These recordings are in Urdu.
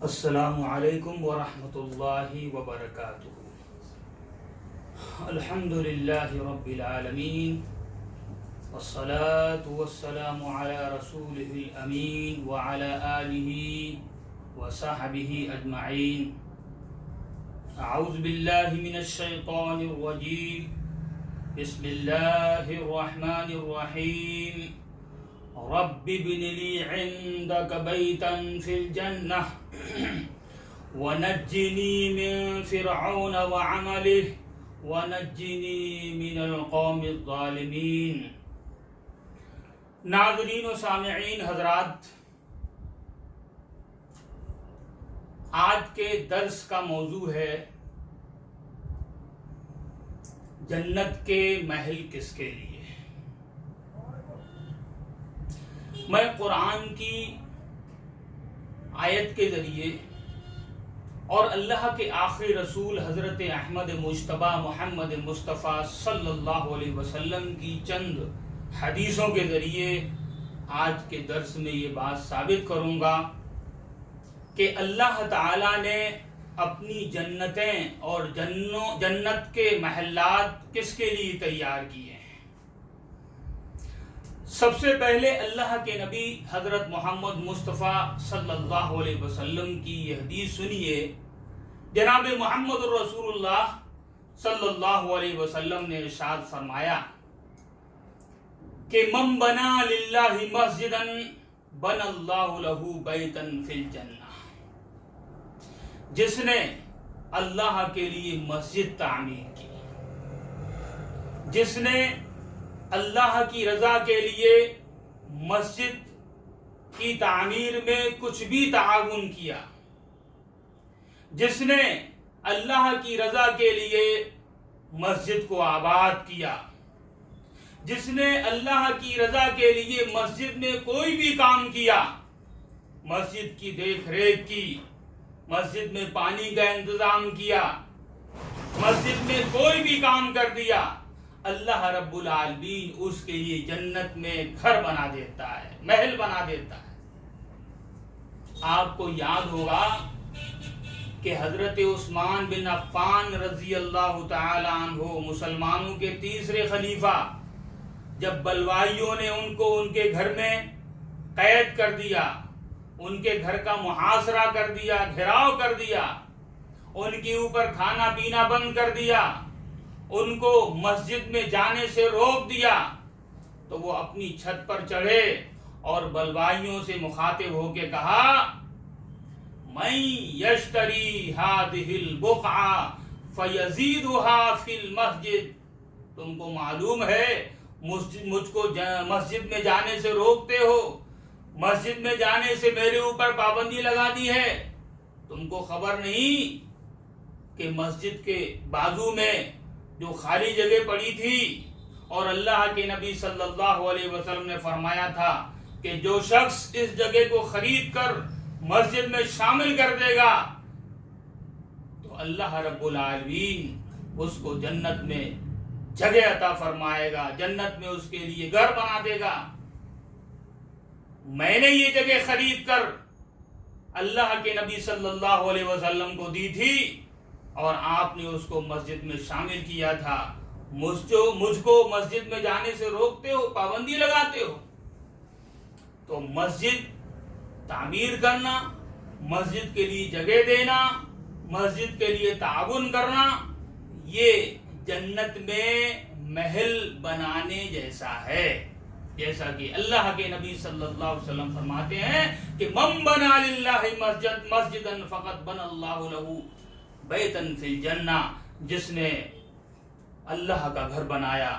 السلام علیکم ورحمۃ اللہ وبرکاتہ۔ الحمد للہ رب العالمین والصلاة والسلام علی رسولہ الامین وعلی آلہ وصحبہ اجمعین۔ اعوذ باللہ من الشیطان الرجیم، بسم اللہ الرحمن الرحیم۔ رب ابن لی عندک بیتا فی الجنہ ونجنی من فرعون وعملہ ونجنی من القوم الظالمین۔ ناظرین و سامعین حضرات، آج کے درس کا موضوع ہے جنت کے محل کس کے لیے۔ میں قرآن کی آیت کے ذریعے اور اللہ کے آخری رسول حضرت احمد مجتبی محمد مصطفیٰ صلی اللہ علیہ وسلم کی چند حدیثوں کے ذریعے آج کے درس میں یہ بات ثابت کروں گا کہ اللہ تعالی نے اپنی جنتیں اور جنت کے محلات کس کے لیے تیار کیے ہیں۔ سب سے پہلے اللہ کے نبی حضرت محمد مصطفیٰ صلی اللہ علیہ وسلم کی یہ حدیث سنیے۔ جناب محمد رسول اللہ صلی اللہ علیہ وسلم نے ارشاد فرمایا کہ من بنا للہ مسجدا بنى اللہ لہ بیتا فی الجنہ۔ جس نے اللہ کے لیے مسجد تعمیر کی، جس نے اللہ کی رضا کے لیے مسجد کی تعمیر میں کچھ بھی تعاون کیا، جس نے اللہ کی رضا کے لیے مسجد کو آباد کیا، جس نے اللہ کی رضا کے لیے مسجد میں کوئی بھی کام کیا، مسجد کی دیکھ ریکھ کی، مسجد میں پانی کا انتظام کیا، مسجد میں کوئی بھی کام کر دیا، اللہ رب العالمین اس کے لیے جنت میں گھر بنا دیتا ہے، محل بنا دیتا ہے۔ آپ کو یاد ہوگا کہ حضرت عثمان بن عفان رضی اللہ تعالی عنہ مسلمانوں کے تیسرے خلیفہ، جب بلوائیوں نے ان کو ان کے گھر میں قید کر دیا، ان کے گھر کا محاصرہ کر دیا، گھیراؤ کر دیا، ان کے اوپر کھانا پینا بند کر دیا، ان کو مسجد میں جانے سے روک دیا، تو وہ اپنی چھت پر چڑھے اور بلوائیوں سے مخاطب ہو کے کہا، من یشتری ہذہ البقعہ فیزیدھا فی المسجد۔ تم کو معلوم ہے مجھ کو مسجد میں جانے سے روکتے ہو، مسجد میں جانے سے میرے اوپر پابندی لگا دی ہے، تم کو خبر نہیں کہ مسجد کے بازو میں جو خالی جگہ پڑی تھی، اور اللہ کے نبی صلی اللہ علیہ وسلم نے فرمایا تھا کہ جو شخص اس جگہ کو خرید کر مسجد میں شامل کر دے گا تو اللہ رب العالمین اس کو جنت میں جگہ عطا فرمائے گا، جنت میں اس کے لیے گھر بنا دے گا۔ میں نے یہ جگہ خرید کر اللہ کے نبی صلی اللہ علیہ وسلم کو دی تھی اور آپ نے اس کو مسجد میں شامل کیا تھا، مجھ کو مسجد میں جانے سے روکتے ہو، پابندی لگاتے ہو۔ تو مسجد تعمیر کرنا، مسجد کے لیے جگہ دینا، مسجد کے لیے تعاون کرنا، یہ جنت میں محل بنانے جیسا ہے، جیسا کہ اللہ کے نبی صلی اللہ علیہ وسلم فرماتے ہیں کہ من بنا للہ مسجدا فقد بنى اللہ لہ بیتا فی الجنہ۔ جس نے اللہ کا گھر بنایا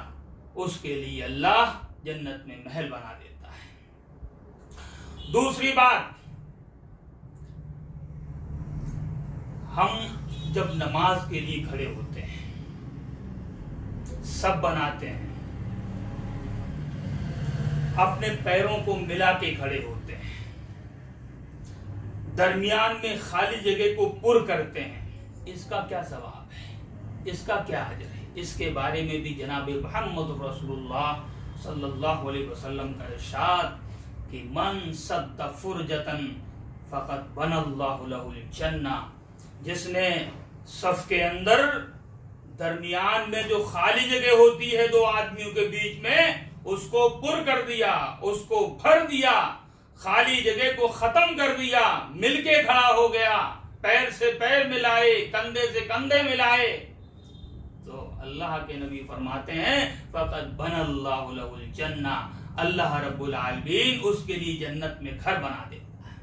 اس کے لیے اللہ جنت میں محل بنا دیتا ہے۔ دوسری بات، ہم جب نماز کے لیے کھڑے ہوتے ہیں، سب بناتے ہیں، اپنے پیروں کو ملا کے کھڑے ہوتے ہیں، درمیان میں خالی جگہ کو پر کرتے ہیں، اس کا کیا ثواب ہے، اس کا کیا اجر ہے؟ اس کے بارے میں بھی جناب محمد رسول اللہ صلی اللہ علیہ وسلم کا ارشاد کہ من سد فرجتن فقط بن اللہ لہ الجنہ، جس نے صف کے اندر درمیان میں جو خالی جگہ ہوتی ہے دو آدمیوں کے بیچ میں، اس کو پر کر دیا، اس کو بھر دیا، خالی جگہ کو ختم کر دیا، مل کے کھڑا ہو گیا، پیر سے پیر ملائے، کندھے سے کندھے ملائے، تو اللہ کے نبی فرماتے ہیں فقط بن اللہ لہ الجنہ، اللہ رب العالمین اس کے لیے جنت میں گھر بنا دیتا ہے۔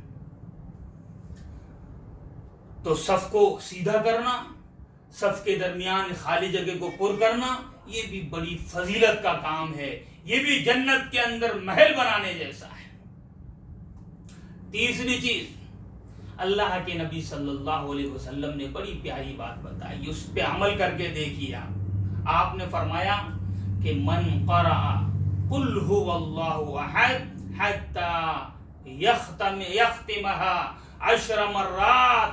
تو صف کو سیدھا کرنا، صف کے درمیان خالی جگہ کو پر کرنا، یہ بھی بڑی فضیلت کا کام ہے، یہ بھی جنت کے اندر محل بنانے جیسا ہے۔ تیسری چیز، اللہ کے نبی صلی اللہ علیہ وسلم نے بڑی پیاری بات بتائی، اس پہ عمل کر کے دیکھیے۔ آپ نے فرمایا کہ من قرأ قل هو اللہ احد حتی یختمها 10 مرات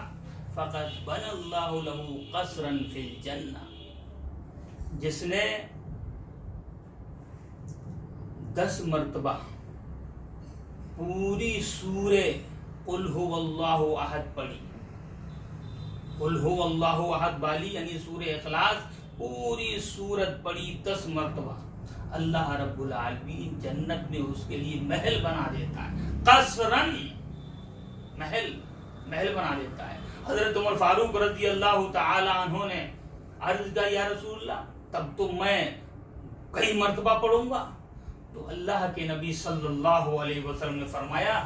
فقد بن اللہ له قصرا فی الجنہ، جس نے 10 مرتبہ پوری سورہ قل هو اللہ احد پڑھی، قل هو اللہ احد والی یعنی سورہ اخلاص پوری سورت پڑھی 10 مرتبہ، اللہ رب العالمین جنت میں اس کے لیے محل بنا دیتا ہے، قصرن، محل بنا دیتا ہے۔ حضرت عمر فاروق رضی اللہ تعالی عنہ نے عرض کیا یا رسول اللہ تب تو میں کئی مرتبہ پڑھوں گا، تو اللہ کے نبی صلی اللہ علیہ وسلم نے فرمایا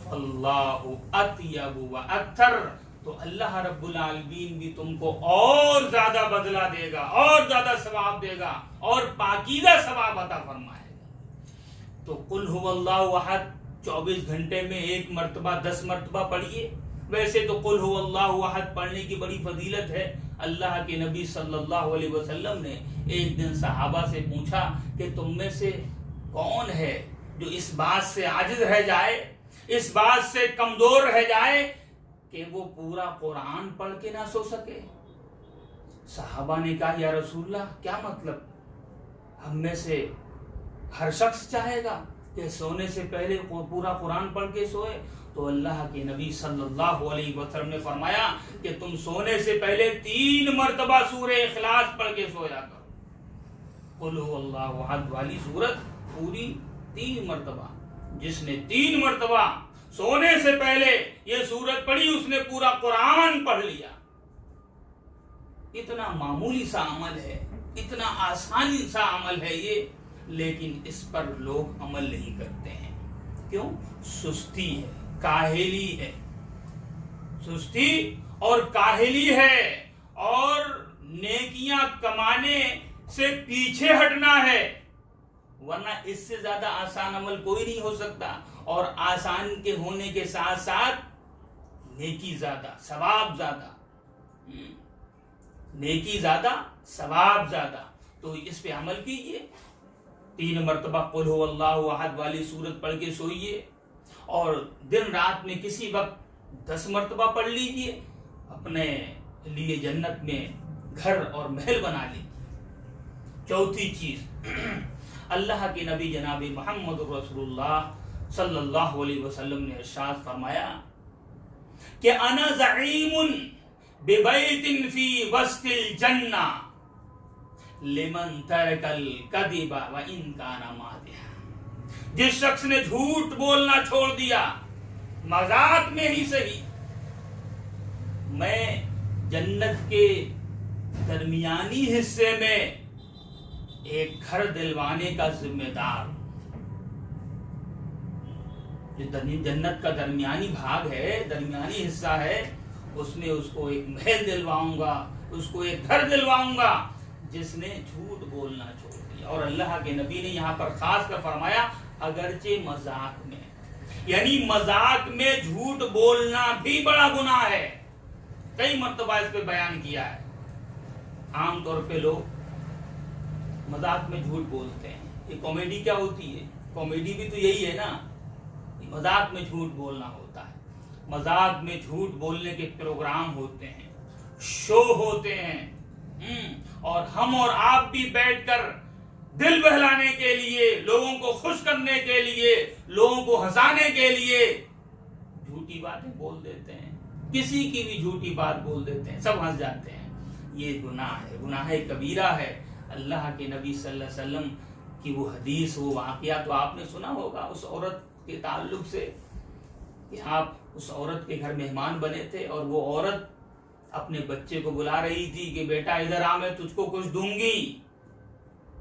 فاللہ اطیب و اکثر، تو اللہ رب العالمین بھی تم کو اور زیادہ بدلہ دے گا، اور زیادہ ثواب دے گا، اور پاکیزہ ثواب عطا فرمائے گا۔ تو قل هو اللہ احد 24 گھنٹے میں 1 مرتبہ 10 مرتبہ پڑھیے۔ ویسے تو قل هو اللہ احد پڑھنے کی بڑی فضیلت ہے۔ اللہ کے نبی صلی اللہ علیہ وسلم نے ایک دن صحابہ سے پوچھا کہ تم میں سے کون ہے جو اس بات سے عاجز رہ جائے، اس بات سے کمزور رہ جائے کہ وہ پورا قرآن پڑھ کے نہ سو سکے؟ صحابہ نے کہا یا رسول اللہ کیا مطلب؟ ہم میں سے ہر شخص چاہے گا کہ سونے سے پہلے پورا قرآن پڑھ کے سوئے؟ تو اللہ کے نبی صلی اللہ علیہ وسلم نے فرمایا کہ تم سونے سے پہلے 3 مرتبہ سورہ اخلاص پڑھ کے سویا کرو۔ قل هو اللہ احد والی سورت پوری 3 مرتبہ، جس نے 3 مرتبہ سونے سے پہلے یہ سورت پڑھی اس نے پورا قرآن پڑھ لیا۔ اتنا معمولی سا عمل ہے، اتنا آسانی سا عمل ہے یہ، لیکن اس پر لوگ عمل نہیں کرتے ہیں۔ کیوں؟ سستی ہے، کاہلی ہے، سستی اور کاہلی ہے، اور نیکیاں کمانے سے پیچھے ہٹنا ہے، ورنہ اس سے زیادہ آسان عمل کوئی نہیں ہو سکتا، اور آسان کے ہونے کے ساتھ ساتھ نیکی زیادہ، ثواب زیادہ، نیکی زیادہ، ثواب زیادہ۔ تو اس پہ عمل کیجئے، 3 مرتبہ قل هو اللہ احد والی سورت پڑھ کے سوئیے، اور دن رات میں کسی وقت 10 مرتبہ پڑھ لیجئے، اپنے لیے جنت میں گھر اور محل بنا لیجئے۔ چوتھی چیز، اللہ کے نبی جناب محمد رسول اللہ صلی اللہ علیہ وسلم نے ارشاد فرمایا کہ انا زعیم ببیت فی وسط الجنہ لمن ترک الکذب وان کان مادحا، جس شخص نے جھوٹ بولنا چھوڑ دیا مذاق میں ہی صحیح، میں جنت کے درمیانی حصے میں ایک گھر دلوانے کا ذمہ دار، جو جنت کا درمیانی بھاگ ہے، درمیانی حصہ ہے، اس میں اس کو ایک محل دلواؤں گا، اس کو ایک گھر دلواؤں گا جس نے جھوٹ بولنا چھوڑ دیا۔ اور اللہ کے نبی نے یہاں پر خاص کر فرمایا اگرچہ مذاق میں، یعنی مذاق میں جھوٹ بولنا بھی بڑا گناہ ہے۔ کئی مرتبہ اس پہ بیان کیا ہے۔ عام طور پہ لوگ مذاق میں جھوٹ بولتے ہیں۔ یہ کامیڈی کیا ہوتی ہے؟ کامیڈی بھی تو یہی ہے نا، مذاق میں جھوٹ بولنا ہوتا ہے۔ مذاق میں جھوٹ بولنے کے پروگرام ہوتے ہیں، شو ہوتے ہیں، اور ہم اور آپ بھی بیٹھ کر دل بہلانے کے لیے، لوگوں کو خوش کرنے کے لیے، لوگوں کو ہنسانے کے لیے جھوٹی باتیں بول دیتے ہیں، کسی کی بھی جھوٹی بات بول دیتے ہیں، سب ہنس جاتے ہیں. یہ گناہ ہے، گناہ کبیرہ ہے. اللہ کے نبی صلی اللہ علیہ وسلم کی وہ حدیث، وہ واقعہ تو آپ نے سنا ہوگا اس عورت کے تعلق سے کہ آپ اس عورت کے گھر مہمان بنے تھے اور وہ عورت اپنے بچے کو بلا رہی تھی کہ بیٹا ادھر آ، میں تجھ کو کچھ دوں گی.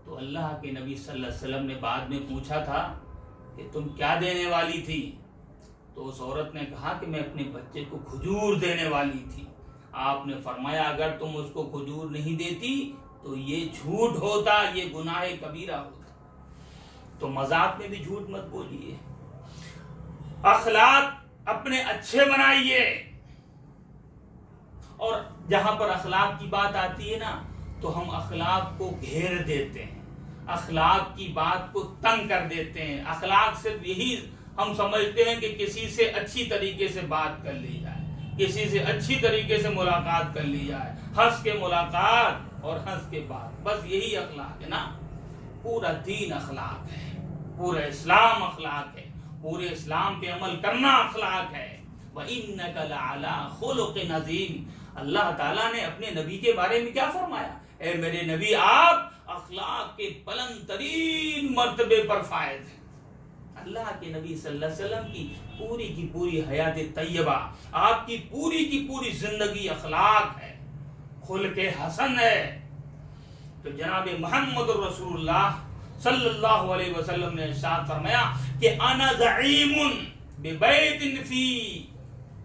تو اللہ کے نبی صلی اللہ علیہ وسلم نے بعد میں پوچھا تھا کہ تم کیا دینے والی تھی؟ تو اس عورت نے کہا کہ میں اپنے بچے کو کھجور دینے والی تھی. آپ نے فرمایا اگر تم اس کو کھجور نہیں دیتی تو یہ جھوٹ ہوتا، یہ گناہ کبیرہ ہوتا. تو مذاق میں بھی جھوٹ مت بولیے. اخلاق اپنے اچھے بنائیے. اور جہاں پر اخلاق کی بات آتی ہے نا تو ہم اخلاق کو گھیر دیتے ہیں، اخلاق کی بات کو تنگ کر دیتے ہیں. اخلاق صرف یہی ہم سمجھتے ہیں کہ کسی سے اچھی طریقے سے بات کر لی جائے، کسی سے اچھی طریقے سے ملاقات کر لی جائے، ہنس کے ملاقات اور ہنس کے بات، بس یہی اخلاق ہے نا. پورا دین اخلاق ہے، پورا اسلام اخلاق ہے، پورے اسلام پہ عمل کرنا اخلاق ہے. وَإِنَّكَ لَعَلَىٰ خُلُقٍ عَظِيمٍ. اللہ تعالیٰ نے اپنے نبی کے بارے میں کیا فرمایا؟ اے میرے نبی آپ اخلاق کے بلند ترین مرتبے پر فائز ہیں. اللہ کے نبی صلی اللہ علیہ وسلم کی پوری حیات طیبہ، آپ کی پوری زندگی اخلاق ہے، خلق حسن ہے. تو جناب محمد رسول اللہ صلی اللہ علیہ وسلم نے ارشاد فرمایا کہ انا زعیم ببیت فی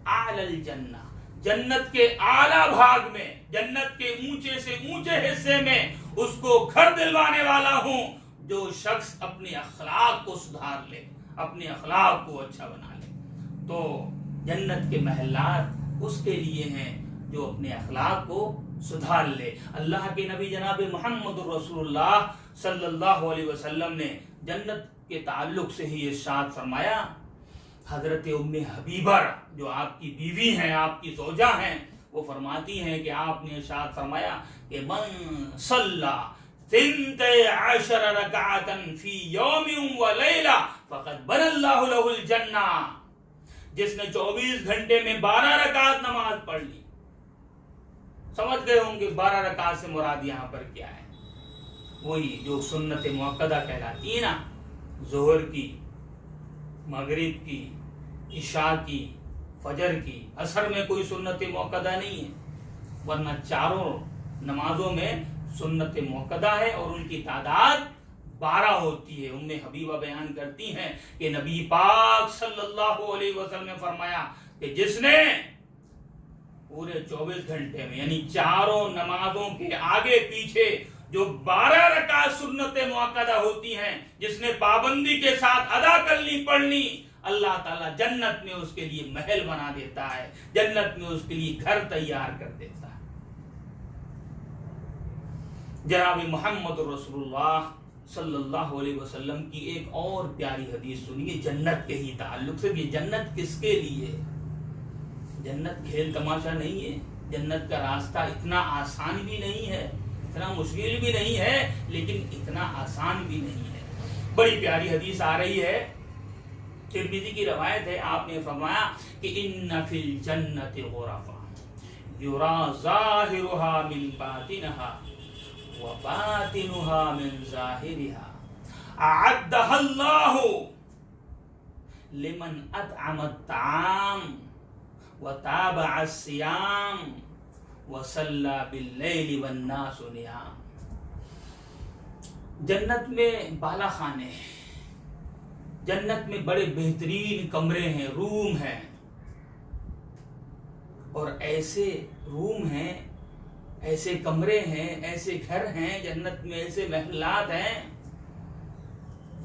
اعلی الجنہ. جنت کے اعلی بھاگ میں، جنت کے اونچے سے اونچے حصے میں اس کو گھر دلوانے والا ہوں جو شخص اپنے اخلاق کو سدھار لے، اپنے اخلاق کو اچھا بنا لے. تو جنت کے محلات اس کے لیے ہیں جو اپنے اخلاق کو سدھار لے. اللہ کے نبی جناب محمد رسول اللہ صلی اللہ علیہ وسلم نے جنت کے تعلق سے ہی ارشاد فرمایا. حضرت ام حبیبہ جو آپ کی بیوی ہیں، آپ کی زوجہ ہیں، وہ فرماتی ہیں کہ آپ نے ارشاد فرمایا کہ من صلی 12 رکعتا فی یوم و لیلہ فقد بنى اللہ له الجنہ. جس نے 24 گھنٹے میں 12 رکعت نماز پڑھ لی. سمجھ گئے ہوں گے 12 رکعت سے مراد یہاں پر کیا ہے؟ وہی جو سنت موقدہ کہلاتی ہے نا، ظہر کی، مغرب کی، عشاء کی، فجر کی. عصر میں کوئی سنت موقدہ نہیں ہے، ورنہ چاروں نمازوں میں سنت موقدہ ہے اور ان کی تعداد 12 ہوتی ہے. ام حبیبہ بیان کرتی ہیں کہ نبی پاک صلی اللہ علیہ وسلم نے فرمایا کہ جس نے پورے 24 گھنٹے میں، یعنی چاروں نمازوں کے آگے پیچھے جو 12 رکعت سنت موقدہ ہوتی ہیں، جس نے پابندی کے ساتھ ادا کرنی پڑھنی، اللہ تعالیٰ جنت میں اس کے لیے محل بنا دیتا ہے، جنت میں اس کے لیے گھر تیار کر دیتا ہے. جناب محمد رسول اللہ صلی اللہ علیہ وسلم کی ایک اور پیاری حدیث سنیے جنت کے ہی تعلق سے. یہ جنت کس کے لیے؟ جنت کھیل تماشا نہیں ہے. جنت کا راستہ اتنا آسان بھی نہیں ہے، اتنا مشکل بھی نہیں ہے، لیکن اتنا آسان بھی نہیں ہے. بڑی پیاری حدیث آ رہی ہے، ترمذی کی روایت ہے. آپ نے فرمایا کہ ان فی الجنت غرفا یرا ظاہرها من باطنها وباطنها من ظاہرها اعدها اللہ لمن اطعم الطعام وتابع الصيام وصلى بالليل والناس نيام. جنت میں بالا خانے ہیں، جنت میں بڑے بہترین کمرے ہیں، روم ہیں، اور ایسے روم ہیں، ایسے کمرے ہیں، ایسے گھر ہیں جنت میں، ایسے محلات ہیں.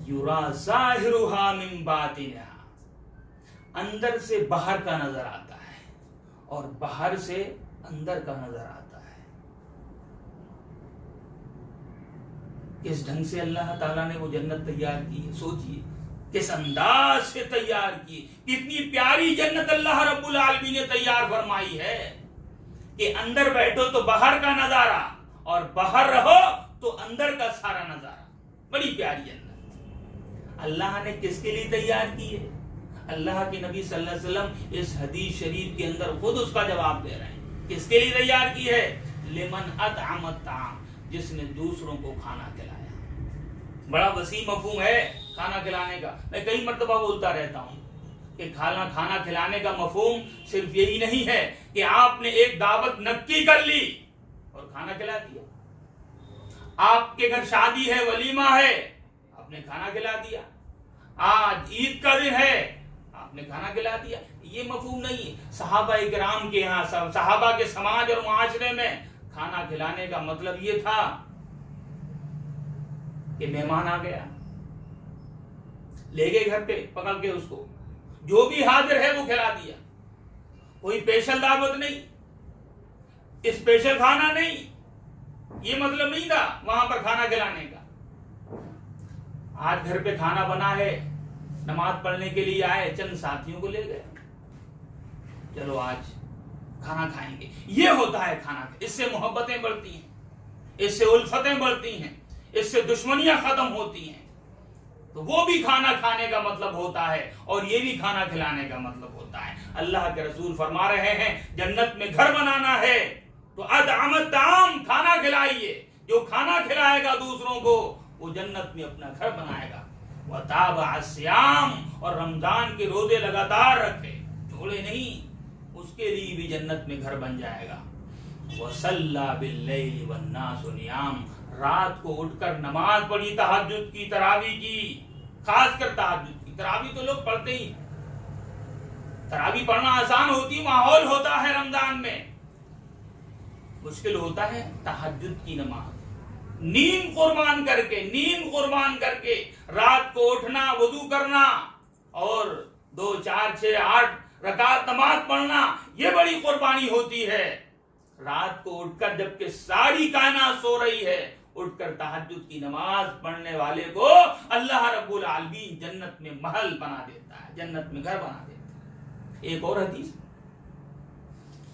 یرا ظاہرها من باطنها، اندر سے باہر کا نظر آتا ہے اور باہر سے اندر کا نظر آتا ہے. کس ڈھنگ سے اللہ تعالیٰ نے وہ جنت تیار کی ہے، سوچئے کس انداز سے تیار کی، کتنی پیاری جنت اللہ رب العالمین نے تیار فرمائی ہے کہ اندر بیٹھو تو باہر کا نظارہ اور باہر رہو تو اندر کا سارا نظارہ. بڑی پیاری جنت اللہ نے کس کے لیے تیار کی ہے؟ اللہ کے نبی صلی اللہ علیہ وسلم اس حدیث شریف کے اندر خود اس کا جواب دے رہے ہیں. کس کے لیے تیار کی ہے؟ لمن اطعم الطعام، جس نے دوسروں کو کھانا کھلایا. بڑا وسیع مفہوم ہے کھانا کھلانے کا. میں کئی مرتبہ بولتا رہتا ہوں کہ کھانا کھلانے کا مفہوم صرف یہی نہیں ہے کہ آپ نے ایک دعوت نکی کر لی اور کھانا کھلا دیا. آپ کے گھر شادی ہے، ولیمہ ہے، آپ نے کھانا کھلا دیا. آج عید کا دن ہے، آپ نے کھانا کھلا دیا. یہ مفہوم نہیں ہے. صحابہ کرام کے یہاں صحابہ کے سماج اور معاشرے میں کھانا کھلانے کا مطلب یہ تھا کہ مہمان آ گیا، لے گئے گھر پہ پکڑ کے، اس کو جو بھی حاضر ہے وہ کھلا دیا. کوئی اسپیشل دعوت نہیں، اسپیشل کھانا نہیں، یہ مطلب نہیں تھا وہاں پر کھانا کھلانے کا. آج گھر پہ کھانا بنا ہے، نماز پڑھنے کے لیے آئے، چند ساتھیوں کو لے گئے، چلو آج کھانا کھائیں گے. یہ ہوتا ہے کھانا. اس سے محبتیں بڑھتی ہیں، اس سے الفتیں بڑھتی ہیں، اس سے دشمنیاں ختم ہوتی ہیں. تو وہ بھی کھانا کھانے کا مطلب ہوتا ہے اور یہ بھی کھانا کھلانے کا مطلب ہوتا ہے. اللہ کے رسول فرما رہے ہیں جنت میں گھر بنانا ہے تو اطعم الطعام، کھانا کھلائیے. جو کھانا کھلائے گا دوسروں کو وہ جنت میں اپنا گھر بنائے گا. وتابع الصیام، اور رمضان کے روزے لگاتار رکھے، چھوڑے نہیں، اس کے لیے بھی جنت میں گھر بن جائے گا. وصلی باللیل والناس نیام، رات کو اٹھ کر نماز پڑھی، تہجد کی، تراویح کی، خاص کر تہجد کی. تراویح تو لوگ پڑھتے ہی، تراویح پڑھنا آسان ہوتی، ماحول ہوتا ہے رمضان میں. مشکل ہوتا ہے تہجد کی نماز. نیند قربان کر کے رات کو اٹھنا، وضو کرنا اور 2 4 6 8 رکعت نماز پڑھنا، یہ بڑی قربانی ہوتی ہے. رات کو اٹھ کر جبکہ ساری کائنات سو رہی ہے، اٹھ کر تہجد کی نماز پڑھنے والے کو اللہ رب العالمین جنت میں محل بنا دیتا ہے، جنت میں گھر بنا دیتا ہے. ایک اور حدیث،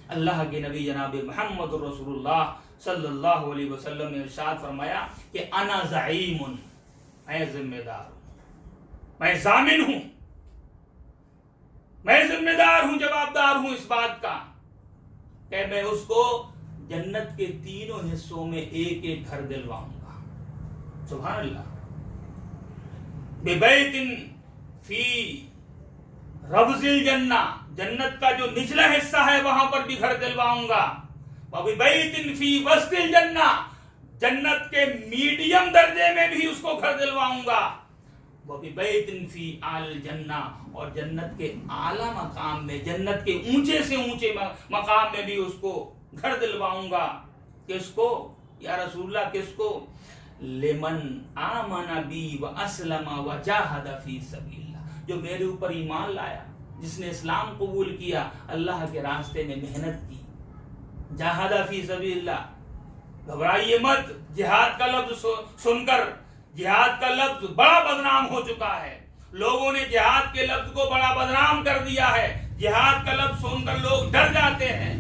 اللہ کے نبی جناب محمد رسول اللہ صلی اللہ علیہ وسلم نے ارشاد فرمایا کہ انا زعیم، میں ذمہ دار ہوں، میں ضامن ہوں، میں ذمہ دار ہوں، جوابدار ہوں اس بات کا کہ میں اس کو جنت کے تینوں حصوں میں ایک ایک گھر دلواؤں گا. سبحان اللہ. ببیت فی ربض الجنہ، جنت کا جو نچلا حصہ ہے وہاں پر بھی گھر دلواؤں گا. وببیت فی وسط الجنہ، جنت کے میڈیم درجے میں بھی اس کو گھر دلواؤں گا. وببیت فی اعلی الجنہ، اور جنت کے اعلیٰ مقام میں، جنت کے اونچے سے اونچے مقام میں بھی اس کو گھر دلواؤں گا. کس کو یا رسول اللہ؟ کس کو؟ لمن آمن بی واسلم وجاہد فی سبیل اللہ، جو میرے اوپر ایمان لایا، جس نے اسلام قبول کیا، اللہ کے راستے میں محنت کی. جاہد فی سبیل اللہ، گھبرائیے مت. جہاد کا لفظ سن کر، جہاد کا لفظ بڑا بدنام ہو چکا ہے. لوگوں نے جہاد کے لفظ کو بڑا بدنام کر دیا ہے. جہاد کا لفظ سن کر لوگ ڈر جاتے ہیں.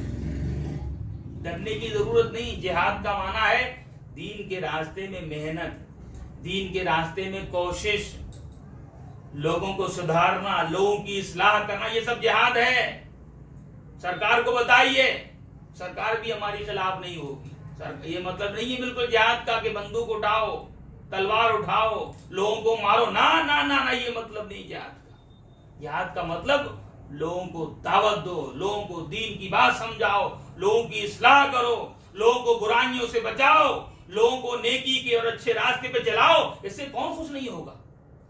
ڈرنے کی ضرورت نہیں. جہاد کا معنی ہے دین کے راستے میں محنت، دین کے راستے میں کوشش، لوگوں کو سدھارنا، لوگوں کی اصلاح کرنا، یہ سب جہاد ہے. سرکار کو بتائیے، سرکار بھی ہماری خلاف نہیں ہوگی. یہ مطلب نہیں ہے بالکل جہاد کا کہ بندوق اٹھاؤ، تلوار اٹھاؤ، لوگوں کو مارو. نہ، یہ مطلب نہیں جہاد کا. جہاد کا مطلب لوگوں کو دعوت دو، لوگوں کو دین کی بات سمجھاؤ، لوگوں کی اصلاح کرو، لوگوں کو برائیوں سے بچاؤ، لوگوں کو نیکی کے اور اچھے راستے پہ چلاؤ. اس سے کون خوش نہیں ہوگا؟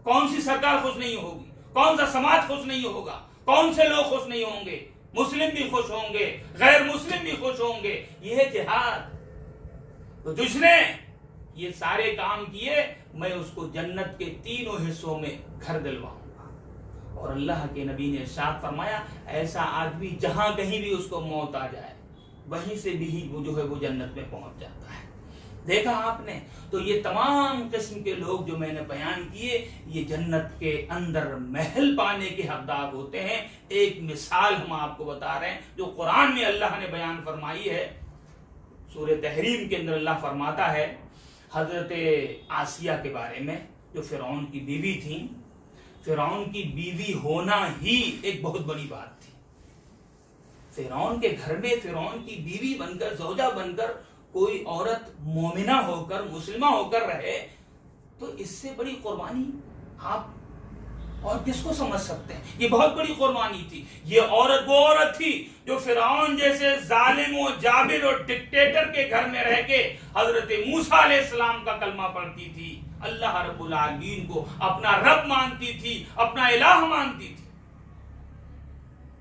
کون سی سرکار خوش نہیں ہوگی؟ کون سا سماج خوش نہیں ہوگا؟ کون سے لوگ خوش نہیں ہوں گے؟ مسلم بھی خوش ہوں گے، غیر مسلم بھی خوش ہوں گے. یہ ہے جہاد. تو جس نے یہ سارے کام کیے، میں اس کو جنت کے تینوں حصوں میں گھر دلواؤں گا. اور اللہ کے نبی نے ارشاد فرمایا ایسا آدمی جہاں کہیں بھی اس کو موت آ جائے، وہیں سے بھی وہ جو ہے وہ جنت میں پہنچ جاتا ہے. دیکھا آپ نے؟ تو یہ تمام قسم کے لوگ جو میں نے بیان کیے، یہ جنت کے اندر محل پانے کے حقدار ہوتے ہیں. ایک مثال ہم آپ کو بتا رہے ہیں جو قرآن میں اللہ نے بیان فرمائی ہے. سورہ تحریم کے اندر اللہ فرماتا ہے حضرت آسیہ کے بارے میں، جو فرعون کی بیوی تھیں. فرعون کی بیوی ہونا ہی ایک بہت بڑی بات تھی. فرعون کے گھر میں فرعون کی بیوی بن کر، زوجہ بن کر کوئی عورت مومنہ ہو کر، مسلمہ ہو کر رہے تو اس سے بڑی قربانی آپ اور کس کو سمجھ سکتے ہیں؟ یہ بہت بڑی قربانی تھی. یہ عورت وہ عورت تھی جو فرعون جیسے ظالم و جابر اور ڈکٹیٹر کے گھر میں رہ کے حضرت موسیٰ علیہ السلام کا کلمہ پڑھتی تھی، اللہ رب العالمین کو اپنا رب مانتی تھی، اپنا الہ مانتی تھی.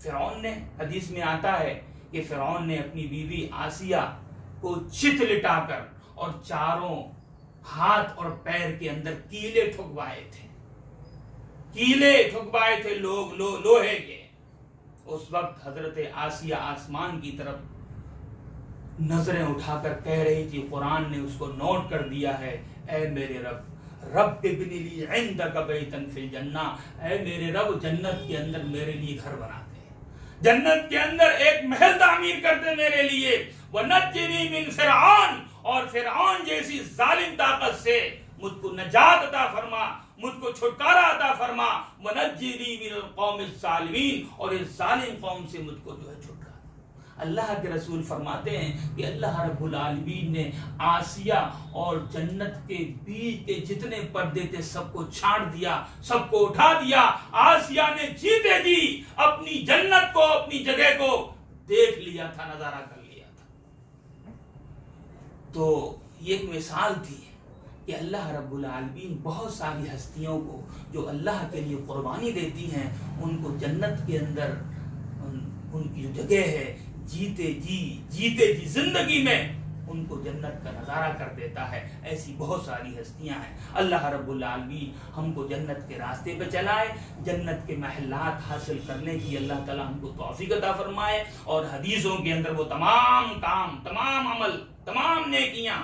فرعون نے، حدیث میں آتا ہے کہ فرعون نے اپنی بیوی آسیہ کو چت لٹا کر اور چاروں ہاتھ اور پیر کے اندر کیلے ٹھکوائے تھے، کیلے ٹھکوائے تھے لوہے کے. اس وقت حضرت آسیہ آسمان کی طرف نظریں اٹھا کر کہہ رہی تھی، قرآن نے اس کو نوٹ کر دیا ہے، اے میرے رب، رب ابن لی عندک بیتا فی الجنہ، اے میرے رب جنت کے اندر میرے لیے گھر بنا دے، جنت کے اندر ایک محل تعمیر کر دے میرے لیے. وَنَجِّنِي مِن فِرْعَوْنَ، اور فرعون جیسی ظالم طاقت سے مجھ کو نجات عطا فرما، مجھ کو چھٹکارا عطا فرما. وَنَجِّنِي مِنَ الْقَوْمِ الظَّالِمِينَ، اور اس ظالم قوم سے مجھ کو جو ہے چھٹکارا. اللہ کے رسول فرماتے ہیں کہ اللہ رب العالمین نے آسیہ اور جنت کے بیچ کے جتنے پردے تھے سب کو چھاڑ دیا، سب کو اٹھا دیا. آسیہ نے جیتے جی اپنی جنت کو، اپنی جگہ کو دیکھ لیا تھا، نظارہ کر لیا تھا. تو یہ ایک مثال تھی کہ اللہ رب العالمین بہت ساری ہستیوں کو جو اللہ کے لیے قربانی دیتی ہیں ان کو جنت کے اندر ان کی جو جگہ ہے جیتے جی زندگی میں ان کو جنت کا نظارہ کر دیتا ہے. ایسی بہت ساری ہستیاں ہیں. اللہ رب العالمین ہم کو جنت کے راستے پہ چلائے، جنت کے محلات حاصل کرنے کی اللہ تعالی ہم کو توفیق عطا فرمائے، اور حدیثوں کے اندر وہ تمام کام، تمام عمل، تمام نیکیاں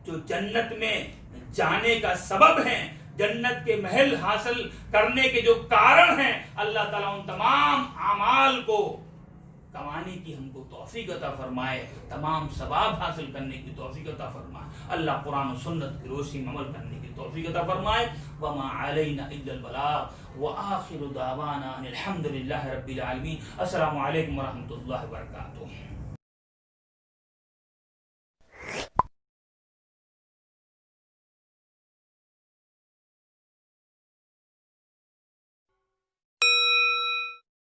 جو جنت میں جانے کا سبب ہیں، جنت کے محل حاصل کرنے کے جو کارن ہیں، اللہ تعالیٰ ان تمام اعمال کو کمانے کی ہم کو توفیق عطا فرمائے، تمام ثواب حاصل کرنے کی توفیق عطا فرمائے. اللہ قرآن و سنت کی روشنی میں عمل کرنے کی توفیق عطا فرمائے. وما علینا الا البلاغ وآخر دعوانا ان الحمد للہ رب العالمین. السلام علیکم ورحمۃ اللہ وبرکاتہ.